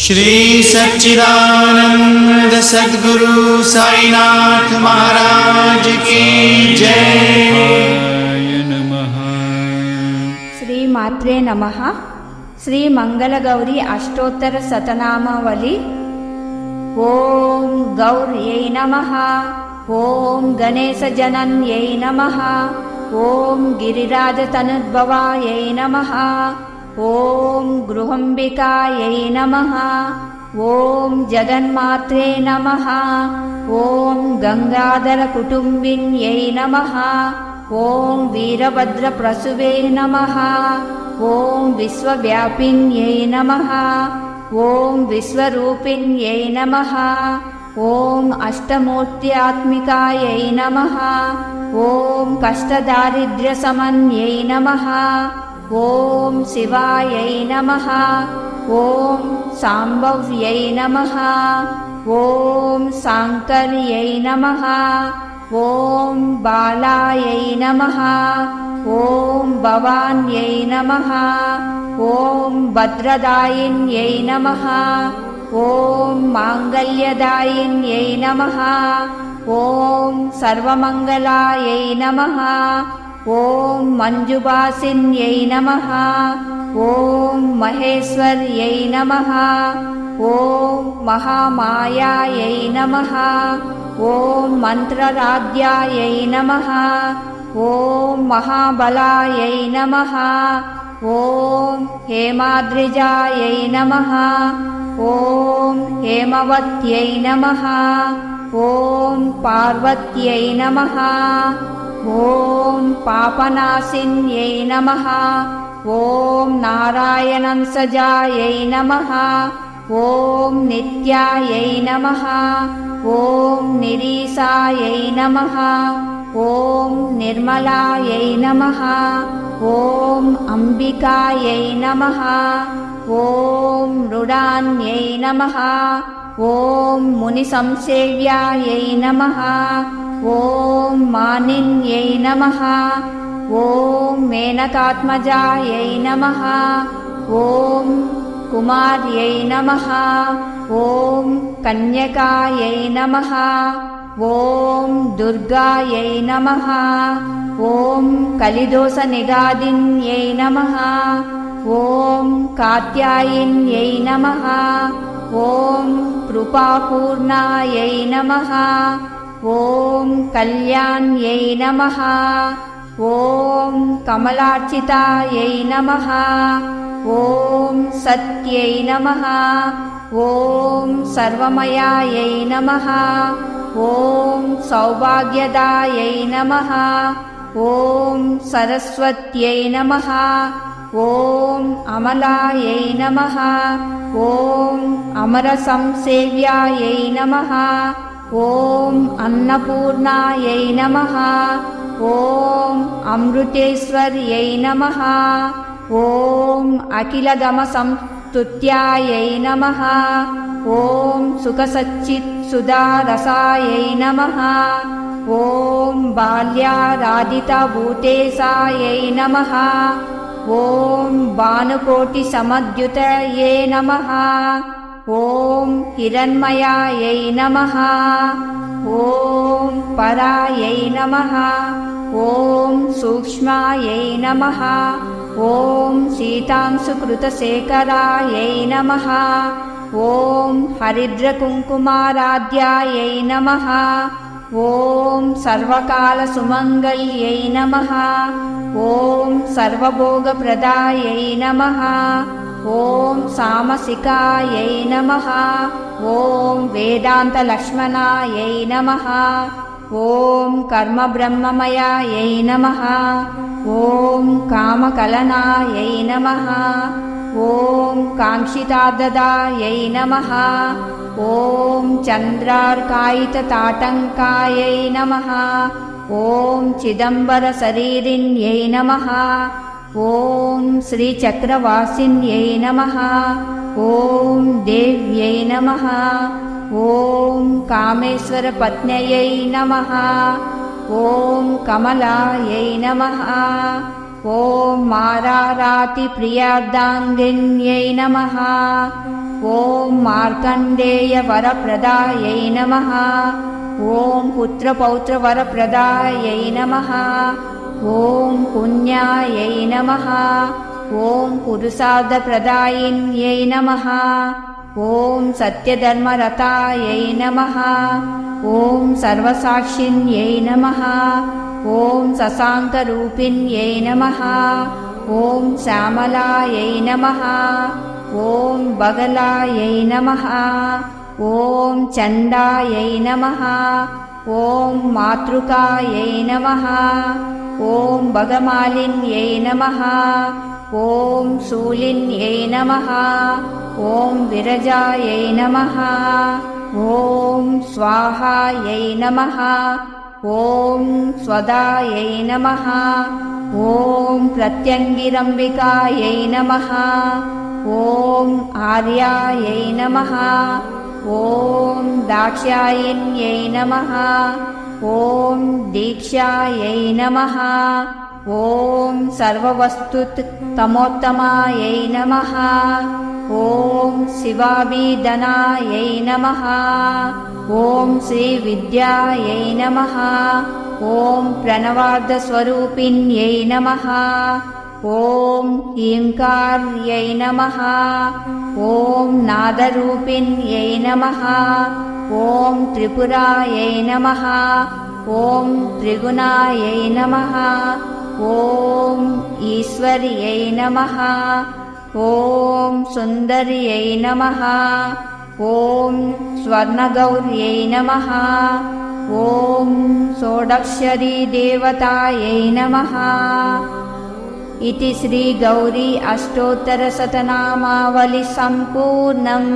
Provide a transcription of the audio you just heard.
श्री सच्चिदानंद सद्गुरु साईनाथ महाराज की जय। श्री मात्रे नमः। श्री मंगलगौरी अष्टोत्तर शतनामावली। ओम गौर्यै नमः। ओम गणेशजनन्यै नमः। ओम गिरिराजतनुद्भवायै नमः। ओम गृहंबिकायै नमः। ओम जगन्मात्रे नमः। ओम गंगाधरकुटुम्बिन्यै नमः। ओम वीरभद्रप्रसूवे नमः। ओम विश्वव्यापिन्यै नमः। ओम विश्वरूपिण्यै नमः। ओम अष्टमूर्त्यात्मिकायै नमः। ओम कष्टदारिद्र्यशमन्यै नमः। ओम शिवायै नमः। ओम शाम्भव्यै नमः। ओम शाङ्कर्यै नमः। ओम बालायै नमः। ओम भवान्यै नमः। ओम भद्रदायिन्यै नमः। ओम माङ्गल्यदायिन्यै नमः। ओम सर्वमङ्गलायै नमः। ओम मंजुभासिन्यै नमः। ओम महेश्वर्यै नमः। ओम महामायायै नमः। ओम मंत्रराध्यायै नमः। ओम महाबलायै नमः। ओम हेमाद्रिजायै नमः। ओम हेमवत्यै नमः। ओम पार्वत्यै नमः। ओम पापनाशिन्यै नमः। ओम नारायणंसजायै नमः। ओम नित्यायै नमः। ओम निरीशायै नमः। ओम निर्मलायै नमः। ओम अंबिकायै नमः। ओम मृडान्यै नमः। ओम मुनिसंसेव्यायै नमः। ओम मानिन्यै नमः। ओम मेनकात्मजायै नमः। ओम कुमार्यै नमः। ओम कन्यकायै नमः। ओम दुर्गायै नमः। ओम कलिदोषनिगादिन्यै नमः। ओम कात्यायिन्यै नमः। ओम कृपापूर्णायै नमः। ओम कल्याण्यै नमः। ओम कमलार्चितायै नमः। ओम सत्यै नमः। ओम सर्वमयायै नमः। ओम सौभाग्यदायै नमः। ओम सरस्वत्यै नमः। ओम अमलायै नमः। ओम अमरसंसेव्यायै नमः। ओम अन्नपूर्णायै नमः। ओम अमृतेश्वर्यै नमः। ओम अखिलगमसंस्तुत्यायै नमः। ओम सुखसच्चित्सुधारसायै नमः। ओम बाल्याराधितभूतेशायै नमः। ओम भानुकोटिसमद्युतये नमः। ओम हिरण्मयायै नमः। ओम परायै नमः। ओम सूक्ष्मायै नमः। ओम शीतांशुकृतशेखरायै नमः। ओम हरिद्रकुङ्कुमाराध्यायै नमः। ओम सर्वकालसुमङ्गल्यै नमः। ओम सर्वभोगप्रदायै नमः। ओम सामसिकायै नमः। ओम वेदान्तलक्ष्मणायै नमः। ओम कर्मब्रह्ममयायै नमः। ओम कामकलनायै नमः। ओम काङ्क्षितार्थदायै नमः। ओम चन्द्रार्कायितताटङ्कायै नमः। ओम चिदम्बरशरीरिण्यै नमः। ओम श्रीचक्रवासिन्यै नमः। ओम देव्यै नमः। ओम कामेश्वरपत्न्यै नमः। ओम कमलायै नमः। ओम मारारातिप्रियार्धाङ्गिन्यै नमः। ॐ मार्कण्डेयवरप्रदायै नमः। ॐ पुत्रपौत्रवरप्रदायै नमः। ॐ पुण्यायै नमः। ॐ पुरुषार्थप्रदायिन्यै नमः। ॐ सत्यधर्मरतायै नमः। ॐ सर्वसाक्षिण्यै नमः। ॐ शशाङ्करूपिण्यै नमः। ॐ श्यामलायै नमः। ॐ बगलायै नमः। ॐ चण्डायै नमः। ॐ मातृकायै नमः। ॐ भगमालिन्यै नमः। ॐ शूलिन्यै नमः। ॐ विरजायै नमः। ॐ स्वाहायै नमः। ॐ स्वदायै नमः। ॐ प्रत्यङ्गिरम्बिकायै नमः। ॐ आर्यायै नमः। ॐ दाक्ष्यायिन्यै नमः। ॐ दीक्षायै नमः। ॐ सर्ववस्तुतमोत्तमायै नमः। ॐ शिवाभिधनायै नमः। ॐ श्रीविद्यायै नमः। ॐ प्रणवार्धस्वरूपिण्यै नमः। ॐ ह्रीङ्कार्यै नमः। ॐ नादरूपिण्यै नमः। ॐ त्रिपुरायै नमः। ॐ त्रिगुणायै नमः। ॐ ईश्वर्यै नमः। ॐ सुन्दर्यै नमः। ॐ स्वर्णगौर्यै नमः। ॐ षोडक्षरी देवतायै नमः। इति श्रीगौरी अष्टोत्तरशतनामावली सम्पूर्णम्।